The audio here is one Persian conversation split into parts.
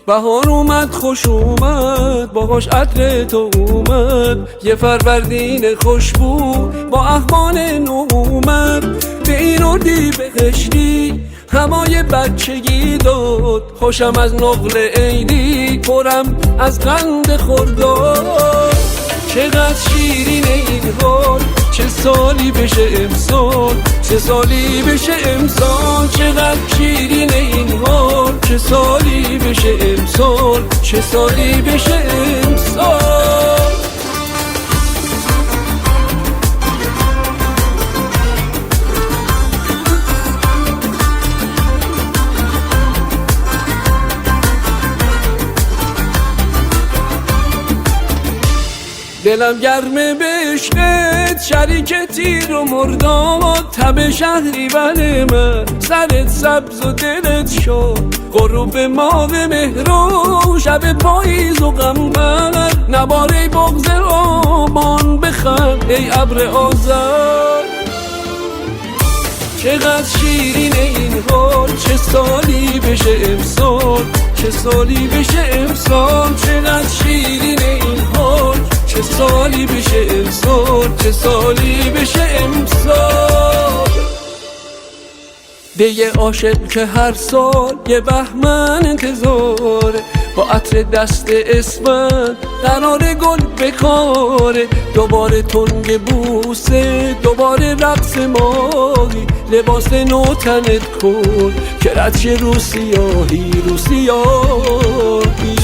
بهار اومد خوش اومد باهاش عطر تو اومد یه فروردین خوشبو با اخوان نو اومد به این اردی بهشتی هوای بچگی داد خوشم از نقل عیدی پرم از قند خرداد چقدر شیرین این حال چه سالی بشه امسال چه سالی بشه امسال چقدر شیرین این حال چه سالی بشه امسال چه سالی بشه امسال دلم گرمه به عشقت شریک تیر و مرداد تب شهری بله من سرت سبز و دلت شد غروب ماه مهرو شب پاییز و قمر نباره بغض آبان بخند ای ابر آذر چقدر شیرین این حال چه سالی بشه امسال چه سالی بشه امسال چقدر شیرین این حال چه سالی بشه امسال چه سالی بشه امسال به یه عاشق که هر سال یه بهمن انتظاره با عطر دست اسفند قرار گل بکاره دوباره تنگ بوسه دوباره رقص ماهی لباس نو تنت کن که رد شه رو سیاهی رو سیاهی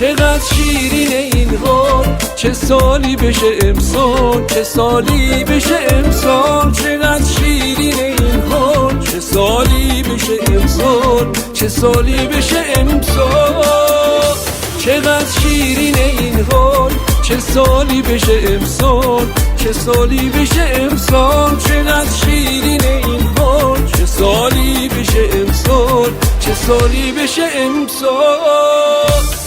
چقدر شیرین این حال چه سالی بشه امسال چه سالی بشه امسال چقدر شیرین این حال چه سالی بشه امسال چه سالی بشه امسال چقدر شیرین این حال چه سالی بشه امسال چه سالی بشه امسال چقدر شیرین این حال چه سالی بشه امسال چه سالی بشه امسال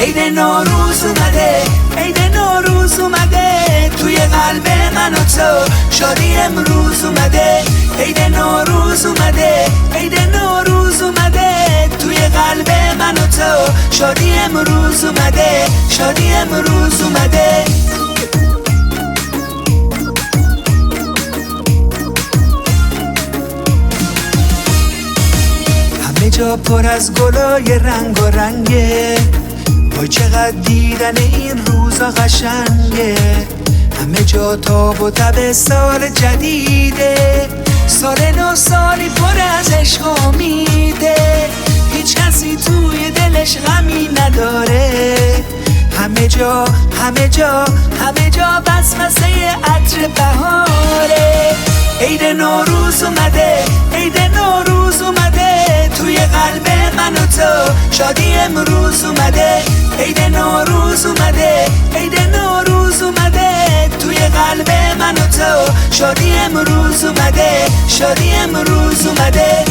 عید نوروز اومده عید نوروز اومده توی قلب من و تو شادی امروز اومده عید نوروز اومده عید نوروز اومده توی قلب من و تو شادی امروز اومده شادی امروز اومده همه جا پر از گلای رنگ و رنگه وای چقدر دیدن این روزا قشنگه همه جا تاب و تب سال جدیده سال نو سالی پر از عشق و امیده هیچ کسی توی دلش غمی نداره همه جا همه جا همه جا بسمسه عطر بهاره عید نوروز اومده عید نوروز اومده توی قلب من و تو شادی امروز اومده عید نوروز اومده عید نوروز اومده توی قلب من و تو شادی امروز اومده شادی امروز اومده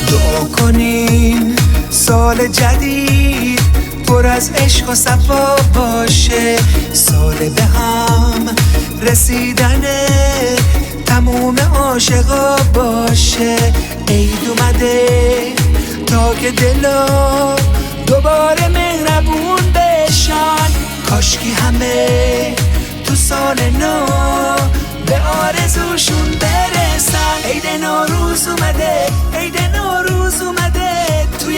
دعا کنین سال جدید پر از عشق و صفا باشه سال به هم رسیدن تموم عاشقا باشه عید اومده تا که دلا دوباره مهربون بشن کاشکی همه تو سال نو به آرزوشون برسن عید نوروز اومده عید نوروز اومده تو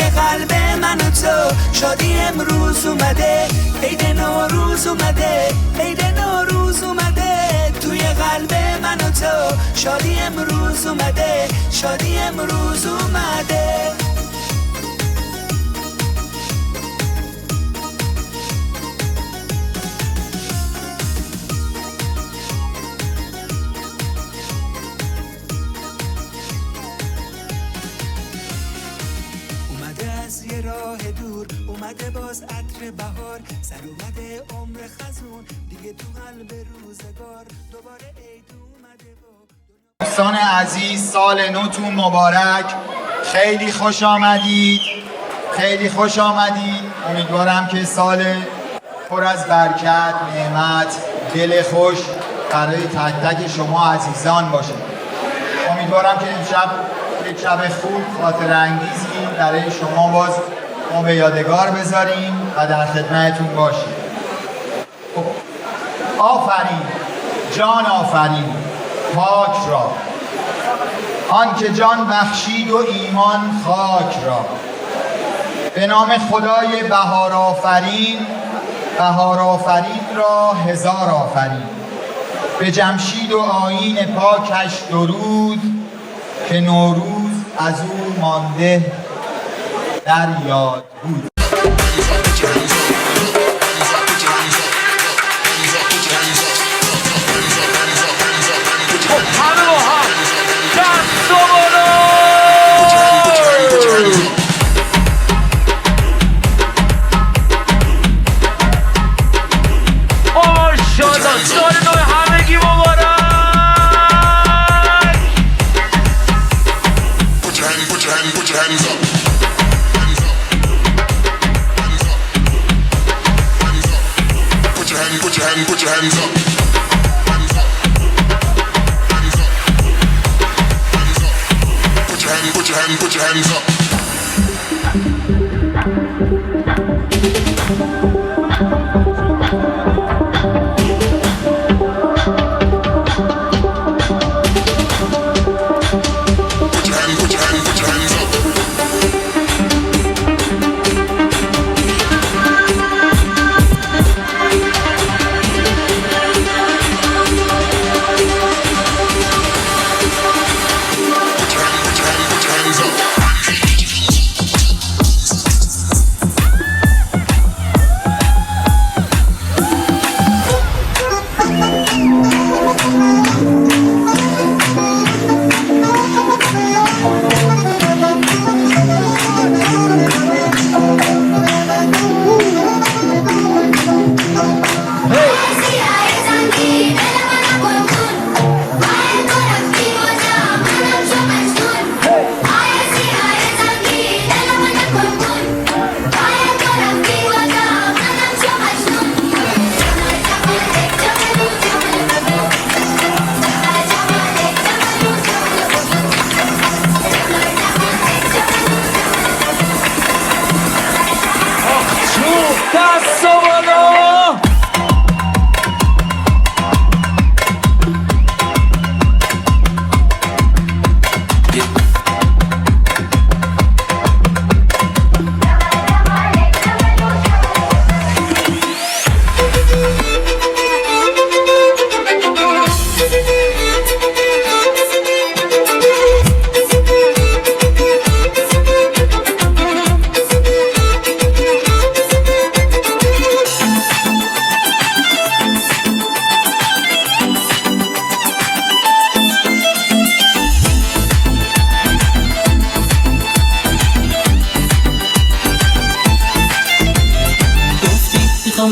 تو شادی امروز اومده عید نوروز اومده عید نوروز اومده توی قلب من و تو شادی امروز اومده شادی امروز اومده از یه راه دور اومده باز عطر بهار سر اومده عمر خزون دیگه تو قلب روزگار دوباره عید اومده دوستان عزیز سال نوتون مبارک خیلی خوش آمدید خیلی خوش آمدید امیدوارم که سال پر از برکت نعمت دل خوش برای تک تک شما عزیزان باشه امیدوارم که امشب یک شب خوب خاطر انگیزی برای شما باز ما به یادگار بذاریم و در خدمتتون باشیم. آفرین جان آفرین پاک را آن که جان بخشید و ایمان خاک را به نام خدای بهار آفرین را هزار آفرین به جمشید و آیین پاکش درود که نوروز از او مانده در یاد بود. Put your hands up. Put your hands up.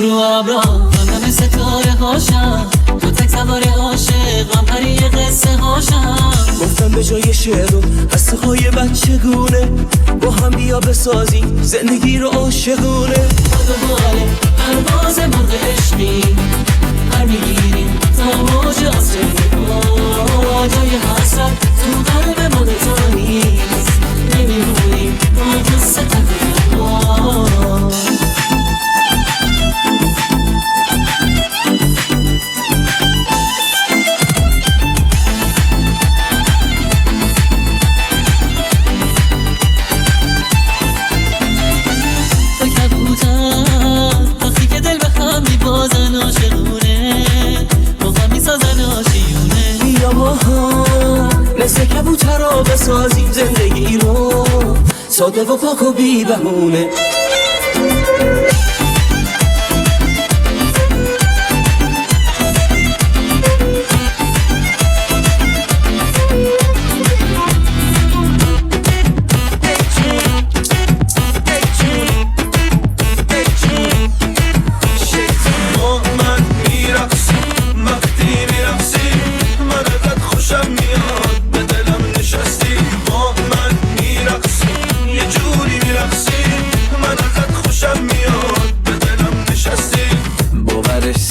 رو ابرا من ستاره هاشم تو تک سوار عاشقم پری قصه هاشم گفتم به جای شعر و قصه های بچگونه با هم بیا بسازیم زندگی رو عاشقونه دوباره پرواز مرغ عشقی پر میگیریم تا موج آسمانی جای حسرت تو قلب ما دوتا نیست نمیمونیم با قصه تقریبا مثل کبوترها بسازیم زندگی رو ساده و پاک و بی بهونه.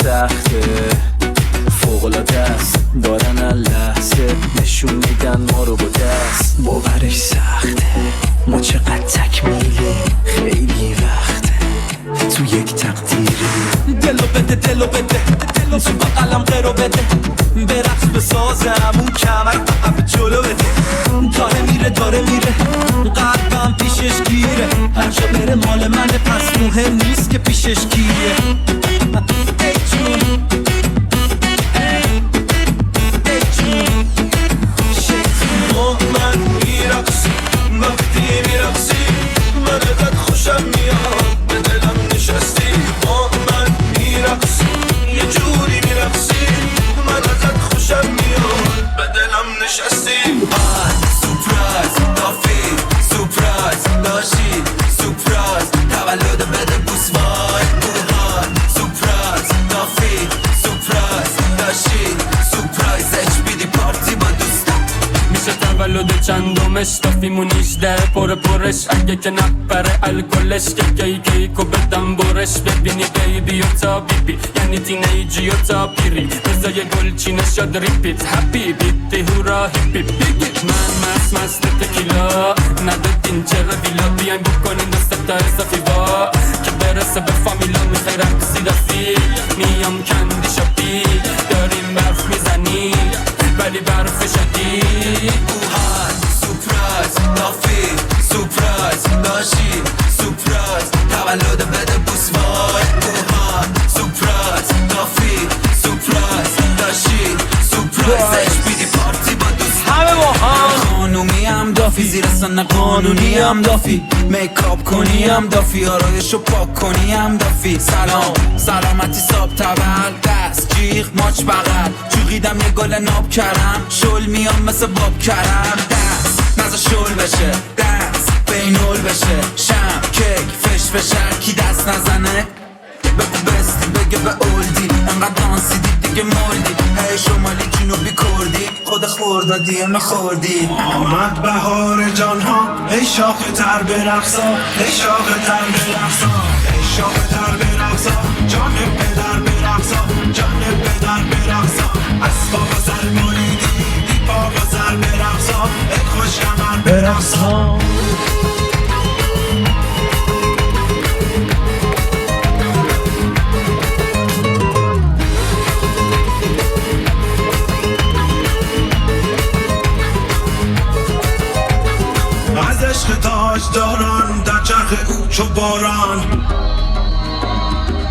سخته فوق‌العاده است دارن اللحظه نشون میدن ما رو با دست. باورش سخته ما چقدر تکمیلی خیلی وقته تو یک تقدیری. دلو بده دلو بده دلو تو بقلم قرو بده برقص بسازم اون کمر عقب جلو بده. داره میره قلبم پیشش گیره هر جا بره مال منه پس مهم نیست که پیشش کیه. چندمش تافیمون 18 پرش اگه که نپره الکلش کیکو بدم برش. ببینی بیبی و تا بیبی یعنی تینیجی و تا پیری بزای گلچی نشاد ریپیت هپی بیتی هورا هیپی بگید من مست تکیلا ندادین چرا ویلا بیاین بکنین دست تا اضافی با که برسه به فامیلا میخوای رقصی دفی میام کندی شاپی داریم برف میزنی ولی برف شدید. نافی سورپرایز داشتی سورپرایز تولد بده بوس وای اوها سورپرایز نافی سورپرایز داشتی سورپرایز بیدی پارتی با دوست همه با هم قانونی هم دافی زیر سن قانونی هم دافی میکاپ کنی هم دافی آرایشو پاک کنی هم دافی. سلامتی ساب تبل دست جیغ ماچ بغل جوغیدم یه گل ناب کرم شل میام مثل باب کرم دست نزا شل بشه دست بینول بشه شم کیک فش فشر کی دست نزنه بگو بستی بگه به اولدی انقدر دانسی دیگه مردی هی شمالی جنوبی کردی خود خوردادی خوردی. آمد بهار جان ها ای شاخ تر برقصا ای شاخ تر برقصا ای شاخ تر برقصا جان پدر برقصا جان پدر برقصا اسباب سر بریدی دیپا با سر برقصا ای خوش کمر برقصا. از عشق تاج داران در چرخ او چو باران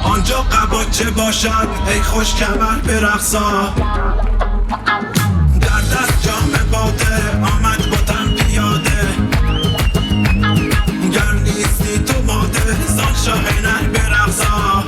آنجا قباچه باشد ای خوش کمر برقصا در دست جام باده آمد با تن پیاده گر نیستی تو ماده زان شاهینر برقصا.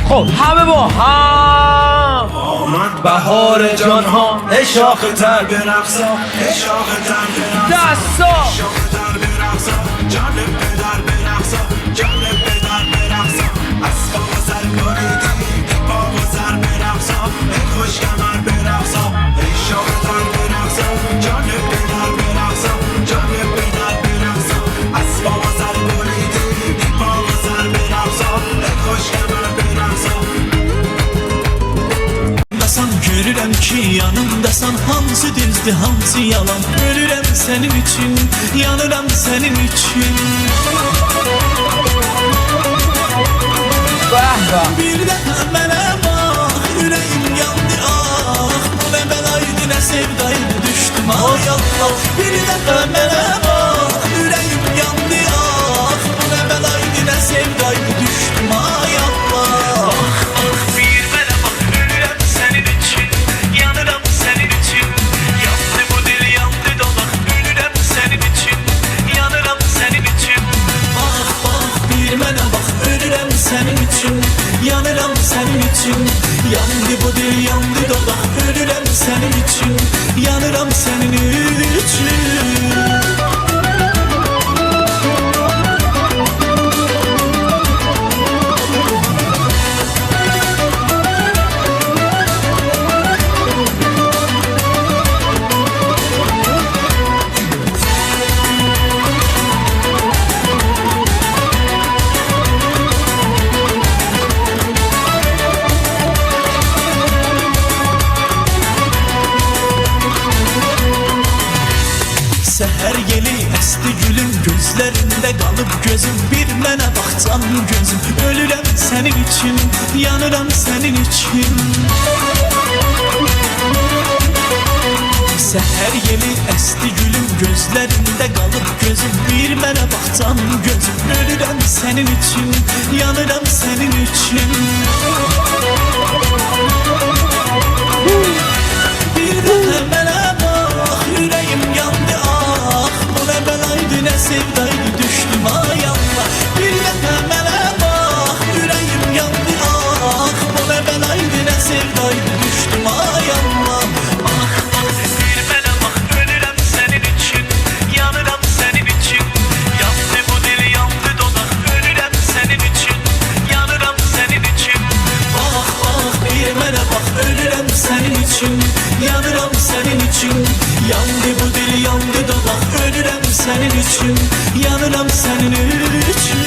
خب همه با هم آمد بهار جان ها ای شاخ تر برقصا ای شاخ تر برقصا دستا شاخ تر برقصا جان پدر برقصا جان پدر برقصا اسباب سر بریدی دیپا و سر برقصا ای خوش کمر برقصا ای شاخ تر برقصا جان پدر برقصا جان پدر برقصا اسباب سر بریدی دیپا و سر برقصا ای خوش کمر برقصا. Dasan görürəm ki yanımdasan hamısı düzdür hamısı yalan ölürəm sənin üçün yanıram sənin üçün. Bir dəfə mənə bax ürəyim yandı ah bu nə bəlaydı nə sevdaydı düşdüm ay Allah. Bir dəfə mənə bax ürəyim yandı ah bu nə bəlaydı nə sevdaydı düşdüm ay Allah. Bir mənə bax ölürəm sənin üçün yanıram sənin üçün yandı bu dil senin için. Seher yeli esti gülüm, gözlerinde kalıp gözüm, bir mənə baxcan gözüm. Ölürəm senin için, yanıram senin için. Seher yeli esti gülüm, gözlerinde kalıp gözüm, bir mənə baxcan gözüm. Ölürəm senin için, yanıram senin için. Bir dəfə mənə bax, yüreğim yandı ah. Bu ne belaydı, ne sevdaydı, düştüm ay Allah. Bir dəfə mənə bax, yüreğim yandı ah. Bu ne belaydı, ne sevdaydı, düştüm ay Allah. Bak bak bir mənə bax, ölürəm senin için, yanıram senin için. Yandı bu dil, yandı dodak, ölürəm senin için, yanıram senin için. Bak bak bir mənə bax, ölürəm senin için, yanıram senin için. Yandı bu dil, yandı dodak, ölürəm senin için, yanıram senin için.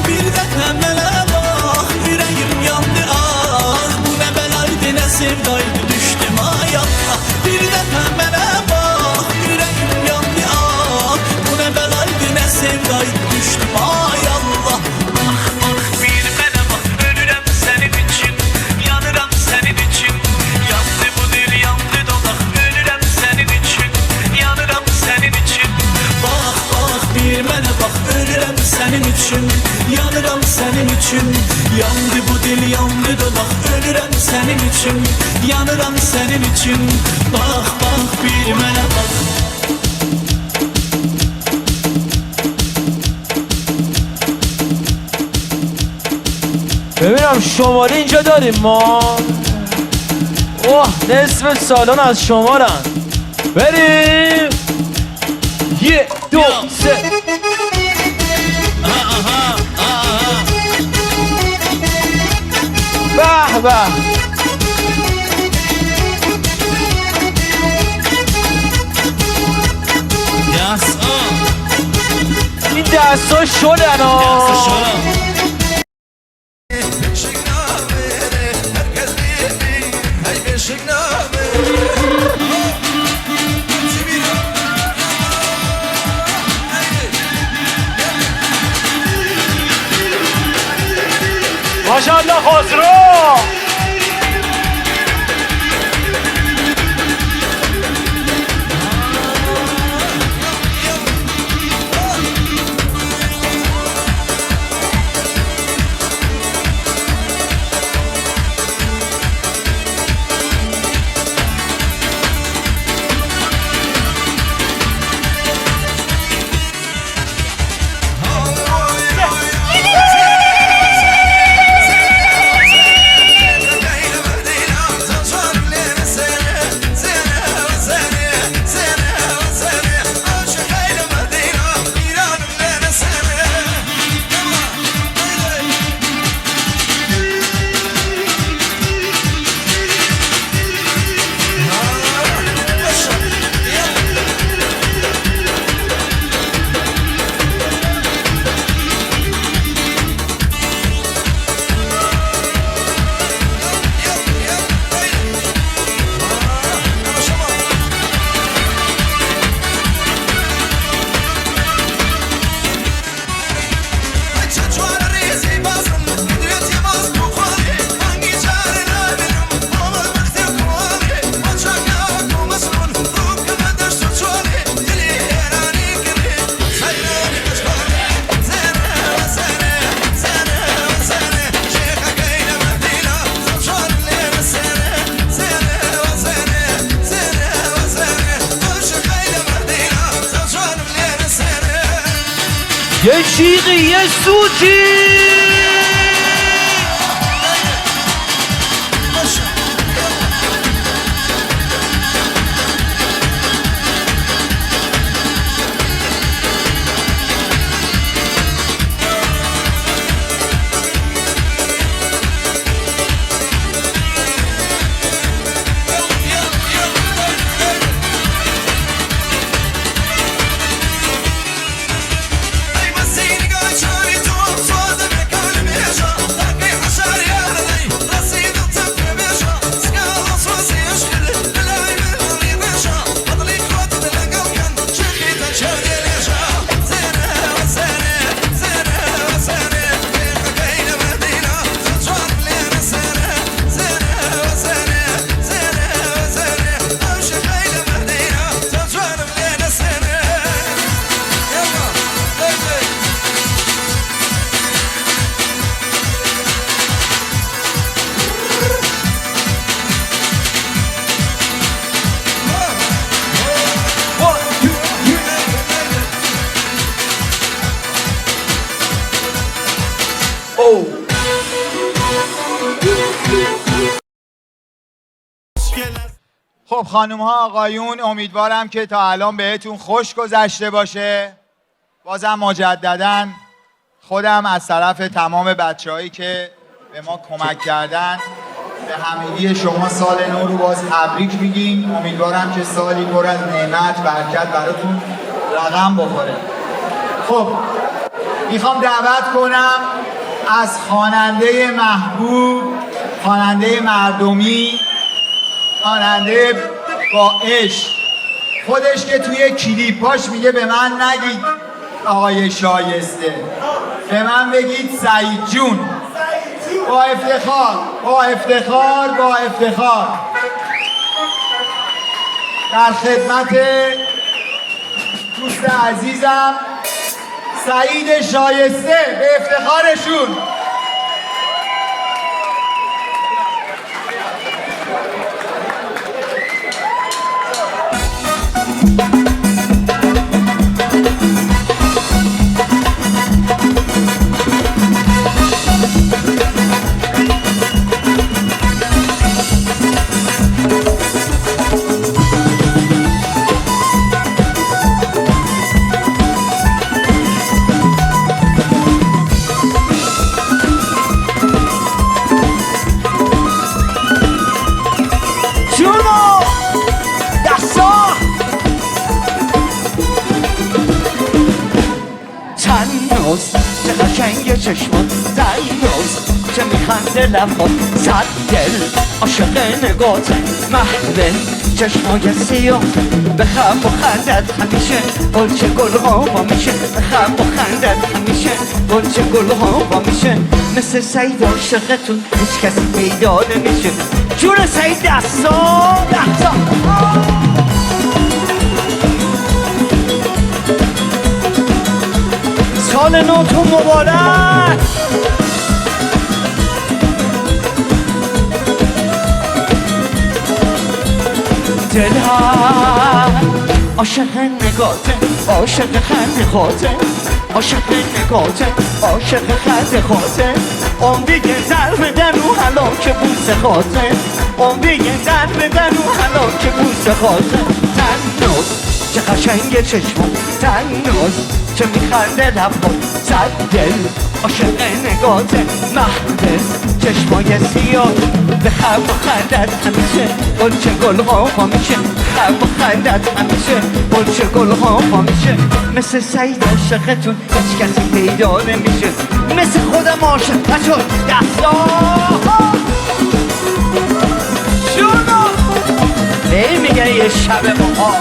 Bir dəfə mənə bax, yüreğim yandı ah. Bu ne belaydı, ne sevdaydı, düştüm ay Allah. Bir dəfə mənə bax, yüreğim yandı ah. Bu ne belaydı, ne sevdaydı, düştüm ay Allah. Bak bak bir mənə bax, ölürəm senin için, yanıram senin için. Yandı bu dil, yandı dodak, ölürəm senin için, yanıram senin için. Bak bak bir mənə bax, ölürəm senin için, yanıram senin için. Yandı bu dil, yandı dodak, ölürəm senin için, yanıram senin için. Bak bak bir mənə bax. ببینم شماره اینجا داریم ما. اوه نصف سالن از شمارن. بریم 1 2 3 به به این دستا شلن ها. ماشاءالله خسرو. یه شیقی یه سوچی خب خانوم ها آقایون، امیدوارم که تا الان بهتون خوش گذشته باشه. بازم مجدداً خودم از طرف تمام بچه‌هایی که به ما کمک کردن به همگی شما سال نو رو باز تبریک میگیم. امیدوارم که سالی پر از نعمت برکت براتون رقم بخوره. خب میخوام دعوت کنم از خواننده محبوب، خواننده مردمی، خواننده با عشق، خودش که توی کلیپاش میگه به من نگید آقای شایسته، به من بگید سعید جون. با افتخار با افتخار با افتخار در خدمت دوست عزیزم سعید شایسته به افتخارشون. چه قشنگ چشمان زیروز چه میخنده لبات صد دل عاشق نگاته محبه چشمای سیاه به خم و خندت همیشه گلچه گلها با میشه به خم و خندت همیشه گلچه گلها با میشه مثل سعید عاشقتون هیچ کسی پیدا نمیشه. جون سعید دستا دستا سال نوتون مبارک. دلم عاشق نگاته عاشق خنده خاطر عاشق نگاته عاشق خنده خاطر عمری در بدن و هلاک بوسه خاطر عمری در بدن و هلاک بوسه خاطر. تنوز چه قشنگ چشمون تنوز چه میخنده لبات صد دل عاشق نگاته محبه چشمای سیاه به خم و خندت همیشه گلچه گلها پا میشه خم و خندت همیشه گلچه گلها پا میشه مثل سعید عاشقتون هیچ کسی پیدا نمیشه مثل خودم عاشقتون دستا شونو میگه یه شب ماها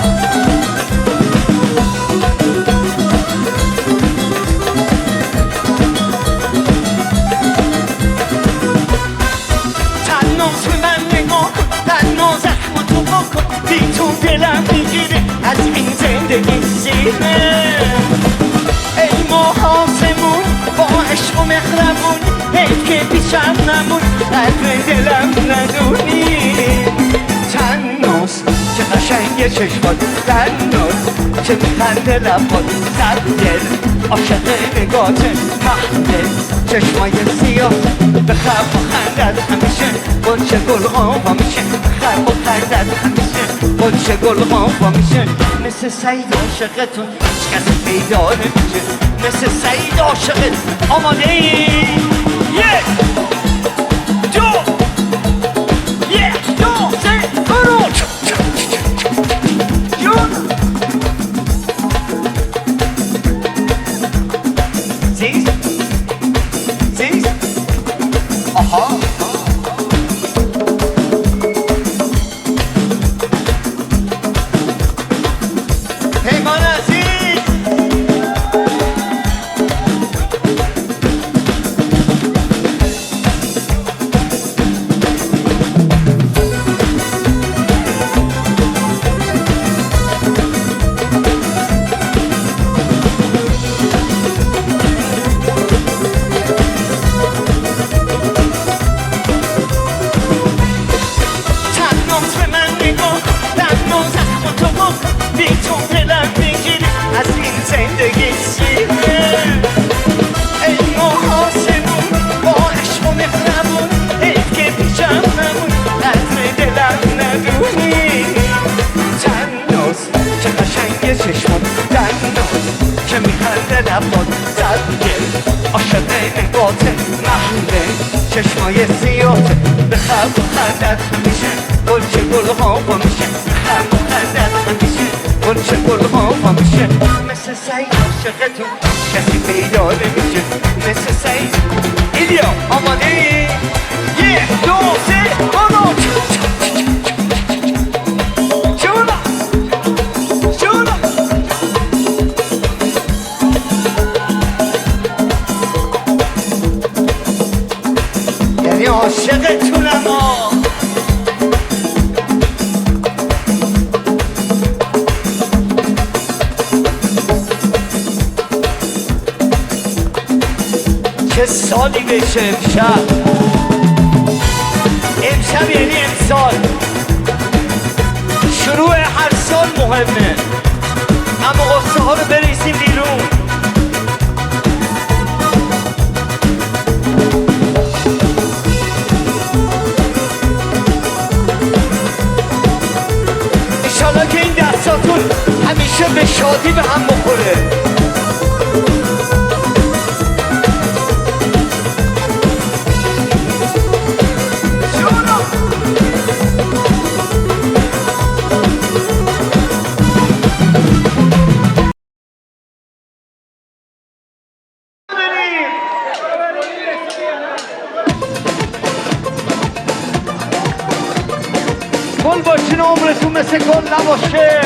دلم میگیره از این زندگی سینه ای محاسمون با عشق و مهربون حیف که بیشم نمون قدر دلم ندونی. تنوز چه قشنگ چشمات در ناز چه میخنده لبات زد دل عاشق نگات محدل چشمای سیاه به خرف و خندت همیشه بلچه گل آوا میشه خرف و خندت همیشه بلچه گل آوا میشه مثل سعید عاشقتون هیچ کس پیدا نمیشه مثل سعید عاشقت آماده ای؟ یک دو یک دو سه برو جون زیز زیز آها پیمان عزیز چشمون در ناز که میخنده لبات زد گل عاشق نگات محله چشمای سیاته به خلق و خندت همیشه گلچه گل ها میشه خلق و خندت همیشه گلچه گل ها میشه مثل سعید عاشقتون کسی پیدا نمیشه مثل سعید ایلیا آماده ای؟ یک دو سه برو عاشقتونم چه سالی بشه امشب یعنی امسال شروع هر سال مهمه اما قصه ها رو بریسیم بیرون که این دستاتون همیشه به شادی به هم بخوره گل باشین عمرتون مثل گل نباشه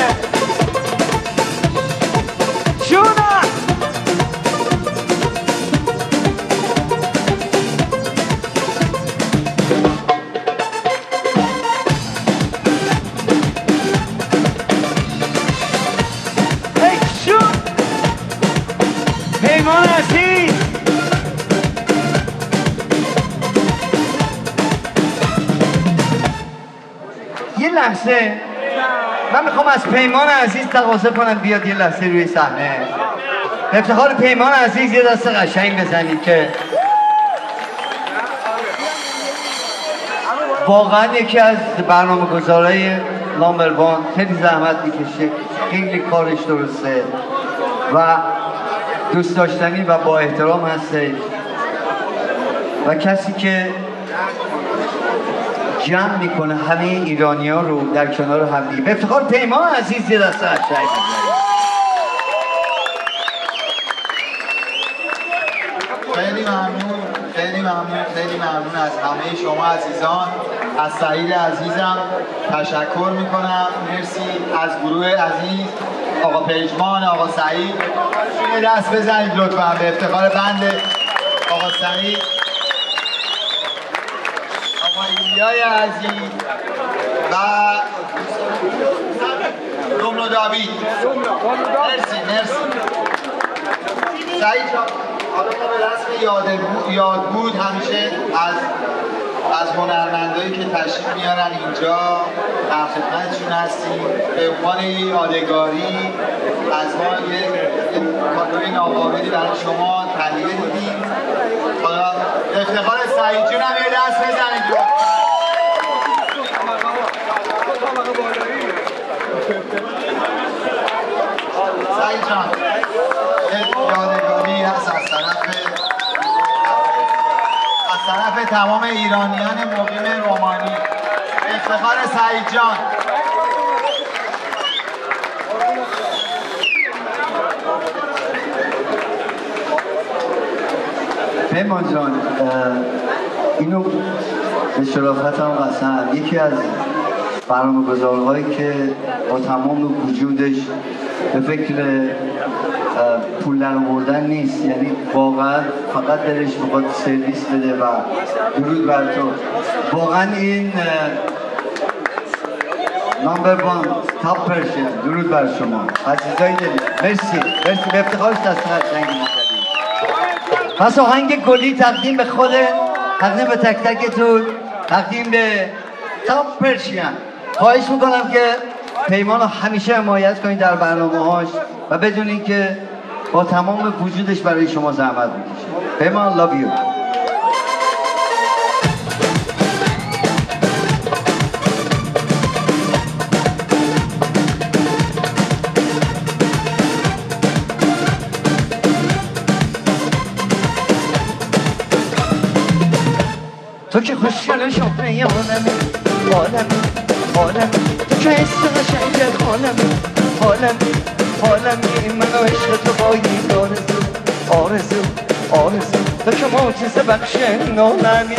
جونم ای جون پیمان عزیز یه لحظه من میخوام از پیمان عزیز تقاضا کنم بیاد یه لحظه روی صحنه به افتخار پیمان عزیز یه دست قشنگ بزنید که واقعا یکی از برنامه‌گذارای نامبر وان خیلی زحمت میکشه خیلی کارش درسته و دوست داشتنی و با احترام هسته و کسی که جمع میکنه همه ایرانی ها رو در کنار هم دیگه. به افتخار پیمان عزیز یه دسته قشنگ خیلی ممنون خیلی ممنون خیلی ممنون از همه شما عزیزان. از سعید عزیزم تشکر میکنم. مرسی از گروه عزیز، آقا پیجمان، آقا سعید. یه دست بزنید لطفا به افتخار بند آقا سعید، آقا ایلیای عزیز و روملو داوید. مرسی سعید جان. حالا ما به رسم یاد بود همیشه از از هنرمندایی که تشریف میارن اینجا در خدمتشون هستیم. به عنوان یادگاری از ما یک کادوی ناقابلی برای شما تهیه دیدیم. حالا افتخار سعید جون هم یه دست بزنید. سعید جان یادگاری هست از طرف تمام ایرانیان مقیم رومانی. افتخار سعید جان. پیمان جان اینو به شرافت هم قسم یکی از برنامه‌گذارهایی که با تمام وجودش به فکر پول در آوردن نیست، یعنی واقعا فقط دلش بخواد سرویس بده و درود بر تو. واقعا این نمبر وان تاپ پرشن. درود بر شما عزیزای دلی. مرسی به افتخارش دست قشنگی می‌زنید. پس آهنگ گلی تقدیم به خود، تقدیم به تک تکتون، تقدیم به تاپ پرشن. خواهش میکنم که پیمان رو همیشه حمایت کنید در برنامه‌هاش و بدونید که با تمام وجودش برای شما زحمت میکشه. پیمان love you. تو که خوشگل شفره عالمی تو که حس قشنگ عالمی منو عشق تو با این آرزو تو که معجزه بخش عالمی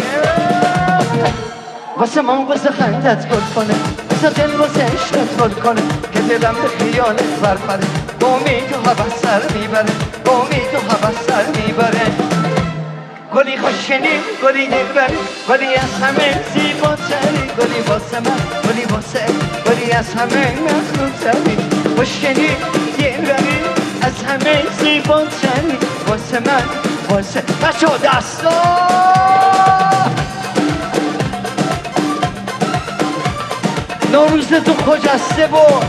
واسه من واسه خندت گل کنه واسه دل واسه عشقت گل کنه که دلم به خیالت برپره با امید و هوس سر میبره گلی خوشنی گلی دلبری گلی از همه زیباتری گلی واسه من گلی از همه مخلوطری خوشنی دلبری از همه زیباتری واسه من بچه ها دستا نوروزتون خجسته بود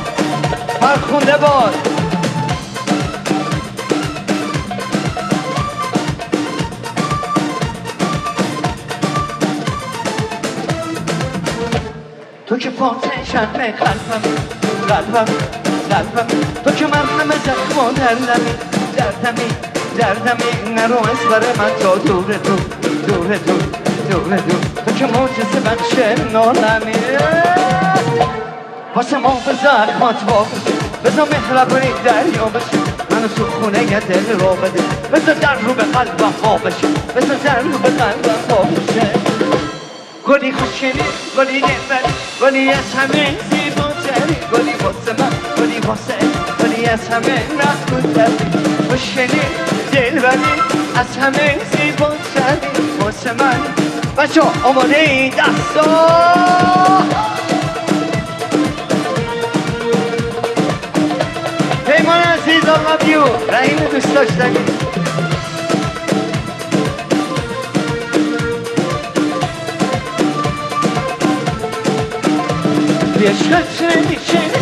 فرخونده باد. تو که پاتنشن به قلبم تو که مرهم زخم و دردمی نرو از بر من تا دور تو که معجزه بخش عالمی واسه ما به زخمات واقعی بذار مهربونی دریا بشه منو تو خونه یه دل را بده بذار در رو به قلبم وا بشه گلی خوشنی گلی دلبری گلی از همه زیباتری گلی واسه من گلی از همه مخلوطری خوشنی دلبری از همه زیباتری واسه من بچه ها آماده این دستا پیمان عزیز I love you رحیم دوست داشتنی عشقت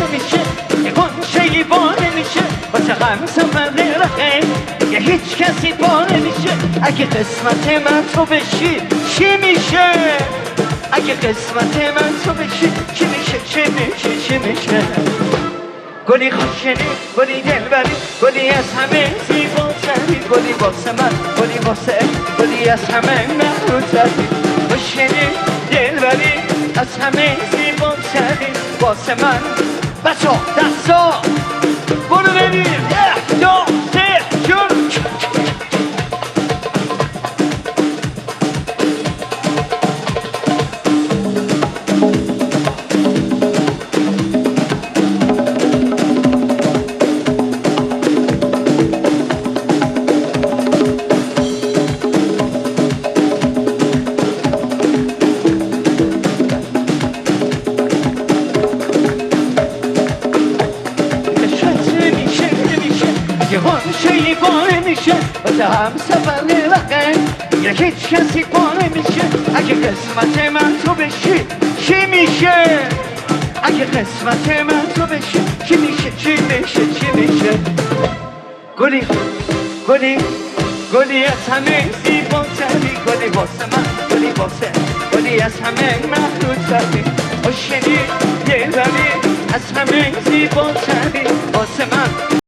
نمیشه یه گنچه‌ای با نمیشه واسه غم سفر رقه یه هیچ کسی با نمیشه اگه قسمت من تو بشی چی میشه اگه قسمت من تو بشی چی میشه گلی خوشنی گلی دلبری گلی از همه زیباتری گلی واسه من گلی از همه مخلوطری خوشنی دلبری از همه زیباتری واسه من بچه ها دستا برو ببین 1 2 3 شروع هم سفر رقم یه هیچ کسی پا نمیشه اگه قسمت من تو بشی چی میشه اگه قسمت من تو بشی چی میشه چی میشه چی میشه گلی گلی گلی از همه زیباتری گلی واسه من گلی واسه گلی از همه مخلوطتری آشنی دلبری از همه زیباتری واسه من